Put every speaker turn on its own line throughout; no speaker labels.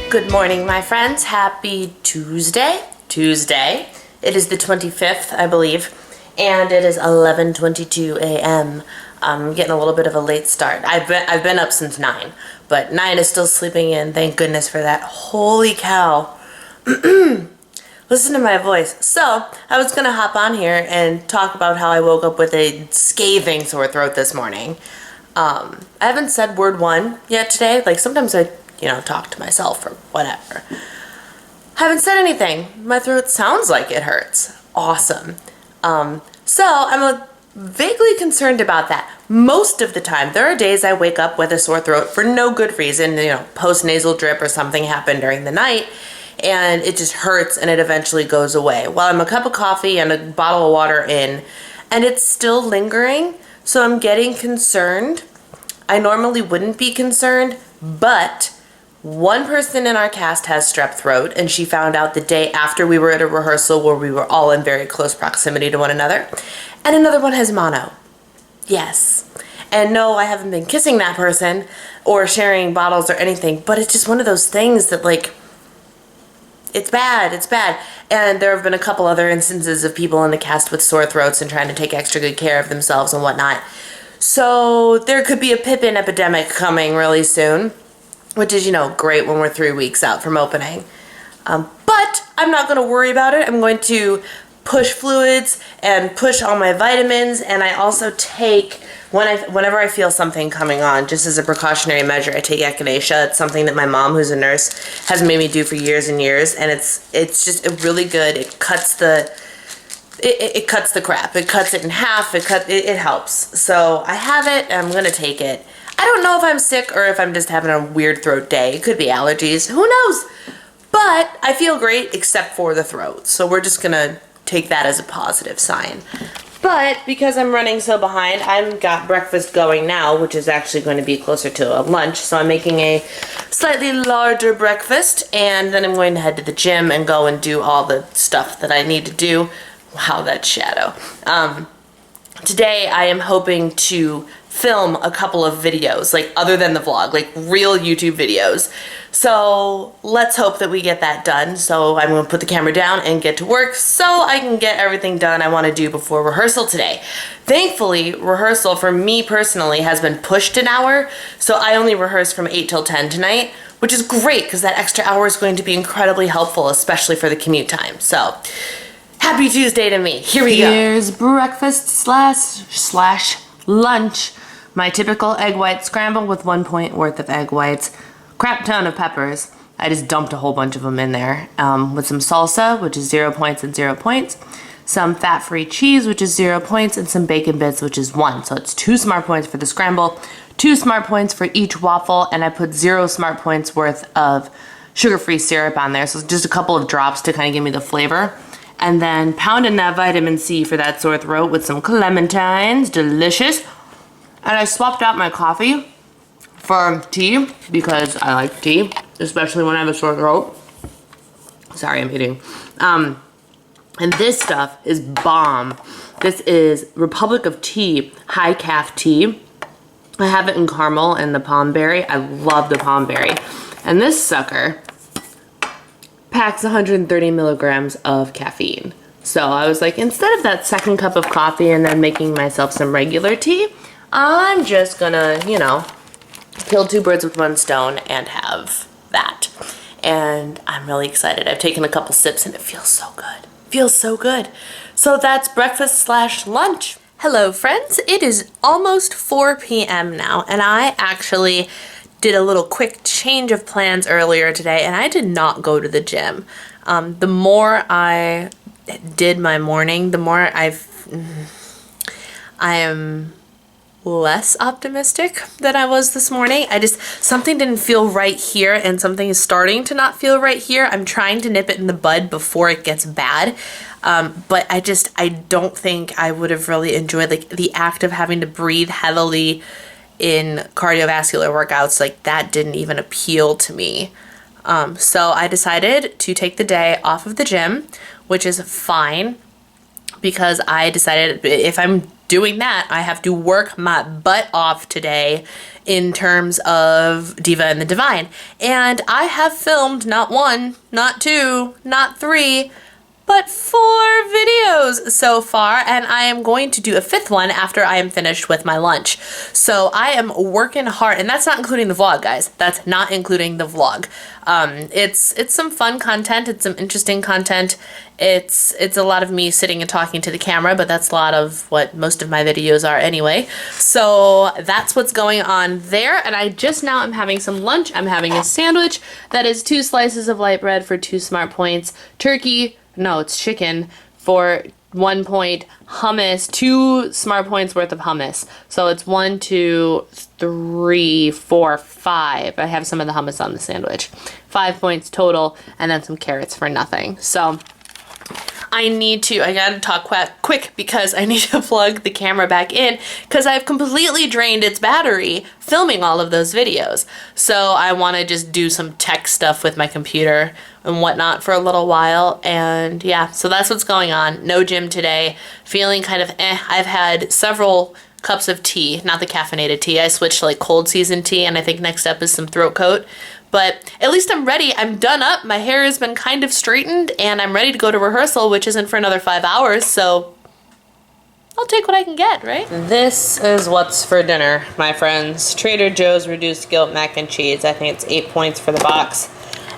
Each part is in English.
Good morning, my friends. Happy Tuesday. It is the 25th, I believe, and it is 11:22 a.m. I'm getting a little bit of a late start. I've been up since 9, but 9 is still sleeping in. Thank goodness for that. Holy cow. Listen to my voice. So, I was going to hop on here and talk about how I woke up with a scathing sore throat this morning. I haven't said word one yet today. Like, sometimes I talk to myself or whatever. I haven't said anything. My throat sounds like it hurts. Awesome. So I'm vaguely concerned about that. Most of the time, there are days I wake up with a sore throat for no good reason, post-nasal drip or something happened during the night, and it just hurts and it eventually goes away. Well, I'm a cup of coffee and a bottle of water in, and it's still lingering, so I'm getting concerned. I normally wouldn't be concerned, but one person in our cast has strep throat, and she found out the day after we were at a rehearsal where we were all in very close proximity to one another. And another one has mono. Yes. And no, I haven't been kissing that person or sharing bottles or anything, but it's just one of those things that, like, it's bad. And there have been a couple other instances of people in the cast with sore throats and trying to take extra good care of themselves and whatnot. So there could be a Pippin epidemic coming really soon, which is, great when we're 3 weeks out from opening. But I'm not going to worry about it. I'm going to push fluids and push all my vitamins, and I also take, whenever I feel something coming on, just as a precautionary measure, I take echinacea. It's something that my mom, who's a nurse, has made me do for years and years, and it's just really good. It cuts the crap. It cuts it in half. It helps. So I have it, and I'm going to take it. I don't know if I'm sick or if I'm just having a weird throat day. It could be allergies. Who knows? But I feel great except for the throat. So we're just going to take that as a positive sign. But because I'm running so behind, I've got breakfast going now, which is actually going to be closer to a lunch. So I'm making a slightly larger breakfast, and then I'm going to head to the gym and go and do all the stuff that I need to do. Wow, that shadow. Today I am hoping to film a couple of videos, like other than the vlog, like real YouTube videos. So let's hope that we get that done. So I'm going to put the camera down and get to work so I can get everything done I want to do before rehearsal today. Thankfully, rehearsal for me personally has been pushed an hour, so I only rehearse from 8 till 10 tonight, which is great because that extra hour is going to be incredibly helpful, especially for the commute time. So happy Tuesday to me. Here we go. Here's breakfast slash lunch. My typical egg white scramble with 1 point worth of egg whites. Crap ton of peppers. I just dumped a whole bunch of them in there. With some salsa, which is 0 points and 0 points. Some fat-free cheese, which is 0 points. And some bacon bits, which is 1. So it's 2 smart points for the scramble. 2 smart points for each waffle. And I put 0 smart points worth of sugar-free syrup on there. So just a couple of drops to kind of give me the flavor. And then pounding that vitamin C for that sore throat with some clementines. Delicious. And I swapped out my coffee for tea because I like tea, especially when I have a sore throat. Sorry, I'm eating. And this stuff is bomb. This is Republic of Tea high calf tea. I have it in caramel and the palm berry. I love the palm berry. And this sucker packs 130 milligrams of caffeine. So I was like, instead of that second cup of coffee and then making myself some regular tea, I'm just gonna, kill 2 birds with 1 stone and have that. And I'm really excited. I've taken a couple sips and it feels so good. Feels so good. So that's breakfast slash lunch. Hello, friends. It is almost 4 p.m. now, and I actually did a little quick change of plans earlier today, and I did not go to the gym. The more I did my morning, the more I am less optimistic than I was this morning. Something didn't feel right here, and something is starting to not feel right here. I'm trying to nip it in the bud before it gets bad. But I don't think I would have really enjoyed, like, the act of having to breathe heavily in cardiovascular workouts. Like, that didn't even appeal to me. So I decided to take the day off of the gym, which is fine, because I decided if I'm doing that, I have to work my butt off today in terms of Diva and the Divine. And I have filmed not 1, not 2, not 3, but 4 videos so far, and I am going to do a 5th one after I am finished with my lunch. So I am working hard, and that's not including the vlog, guys. That's not including the vlog. It's some fun content. It's some interesting content. It's a lot of me sitting and talking to the camera, but that's a lot of what most of my videos are anyway. So that's what's going on there, and I just now am having some lunch. I'm having a sandwich that is 2 slices of light bread for 2 smart points, turkey, no, it's chicken for 1 point, hummus, 2 smart points worth of hummus. So it's 1, 2, 3, 4, 5. I have some of the hummus on the sandwich. 5 points total, and then some carrots for nothing. So I gotta talk quick because I need to plug the camera back in because I've completely drained its battery filming all of those videos. So I want to just do some tech stuff with my computer and whatnot for a little while, and yeah, so that's what's going on. No gym today, feeling kind of I've had several cups of tea, not the caffeinated tea. I switched to like cold season tea, and I think next up is some throat coat. But at least I'm ready. I'm done up. My hair has been kind of straightened, and I'm ready to go to rehearsal, which isn't for another 5 hours, so I'll take what I can get, right? This is what's for dinner, my friends. Trader Joe's reduced guilt mac and cheese. I think it's 8 points for the box.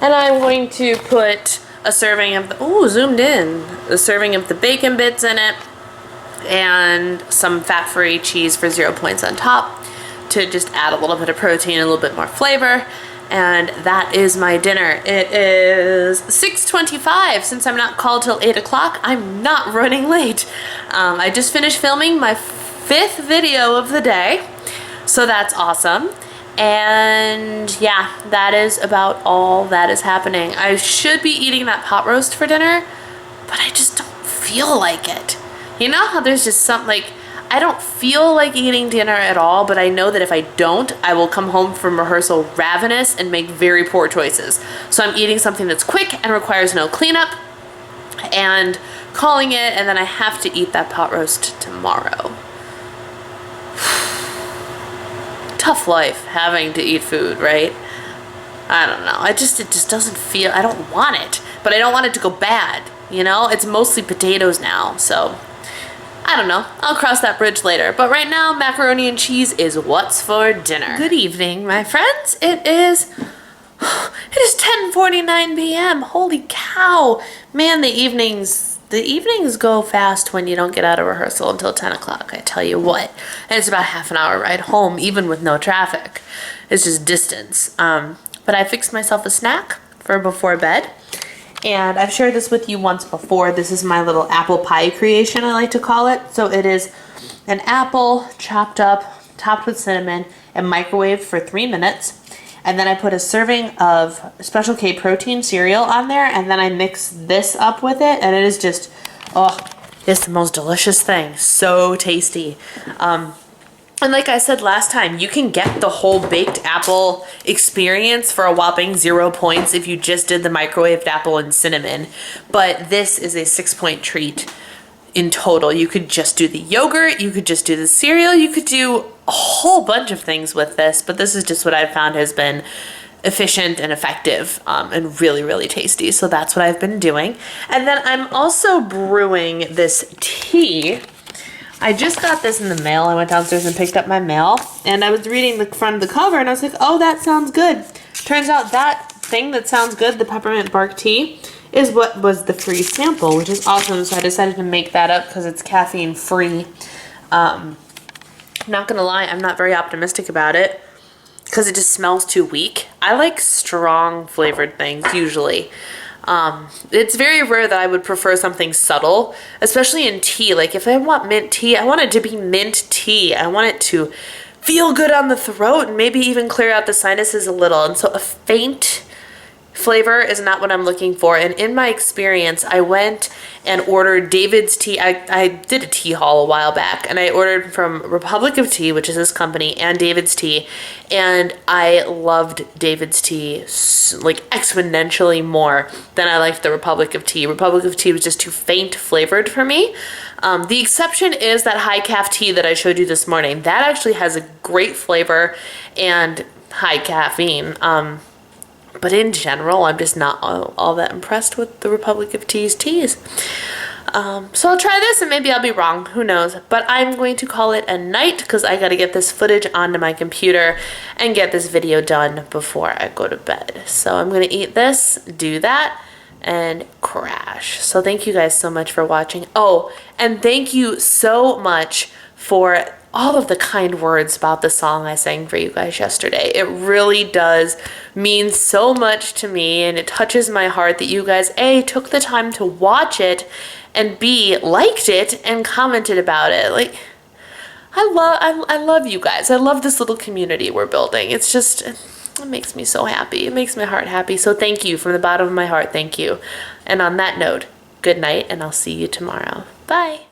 And I'm going to put a serving of the, ooh, zoomed in, a serving of the bacon bits in it, and some fat-free cheese for 0 points on top to just add a little bit of protein and a little bit more flavor. And that is my dinner. It is 6:25. Since I'm not called till 8 o'clock, I'm not running late. I just finished filming my 5th video of the day, so that's awesome. And yeah, that is about all that is happening. I should be eating that pot roast for dinner, but I just don't feel like it. You know how there's just something like, I don't feel like eating dinner at all, but I know that if I don't, I will come home from rehearsal ravenous and make very poor choices. So I'm eating something that's quick and requires no cleanup and calling it, and then I have to eat that pot roast tomorrow. Tough life having to eat food, right? I don't know. It just doesn't feel, I don't want it, but I don't want it to go bad, you know? It's mostly potatoes now, so I don't know. I'll cross that bridge later. But right now, macaroni and cheese is what's for dinner. Good evening, my friends. It is 10:49 p.m. Holy cow. Man, the evenings go fast when you don't get out of rehearsal until 10 o'clock, I tell you what. And it's about half an hour ride home, even with no traffic. It's just distance. But I fixed myself a snack for before bed. And I've shared this with you once before. This is my little apple pie creation, I like to call it. So it is an apple chopped up, topped with cinnamon, and microwaved for 3 minutes. And then I put a serving of Special K protein cereal on there, and then I mix this up with it, and it is just, oh, it's the most delicious thing. So tasty. And like I said last time, you can get the whole baked apple experience for a whopping 0 points if you just did the microwaved apple and cinnamon. But this is a 6-point treat in total. You could just do the yogurt, you could just do the cereal, you could do a whole bunch of things with this, but this is just what I've found has been efficient and effective and really, really tasty. So that's what I've been doing. And then I'm also brewing this tea. I just got this in the mail. I went downstairs and picked up my mail, and I was reading the front of the cover, and I was like, oh, that sounds good. Turns out that thing that sounds good, the peppermint bark tea, is what was the free sample, which is awesome. So I decided to make that up because it's caffeine free. Not gonna lie, I'm not very optimistic about it because it just smells too weak. I like strong flavored things usually. It's very rare that I would prefer something subtle, especially in tea. Like if I want mint tea, I want it to be mint tea. I want it to feel good on the throat and maybe even clear out the sinuses a little. And so a faint flavor is not what I'm looking for. And in my experience, I went and ordered David's Tea. I did a tea haul a while back, and I ordered from Republic of Tea, which is this company, and David's Tea. And I loved David's Tea like exponentially more than I liked the Republic of Tea. Republic of Tea was just too faint flavored for me. The exception is that high calf tea that I showed you this morning. That actually has a great flavor and high caffeine. But in general, I'm just not all that impressed with the Republic of Tea's teas. So I'll try this and maybe I'll be wrong. Who knows? But I'm going to call it a night because I got to get this footage onto my computer and get this video done before I go to bed. So I'm going to eat this, do that, and crash. So thank you guys so much for watching. Oh, and thank you so much for all of the kind words about the song I sang for you guys yesterday. It really does mean so much to me, and it touches my heart that you guys A, took the time to watch it, and B, liked it and commented about it. Like, I love you guys. I love this little community we're building. It's just, it makes me so happy. It makes my heart happy. So thank you from the bottom of my heart. Thank you. And on that note, good night, and I'll see you tomorrow. Bye.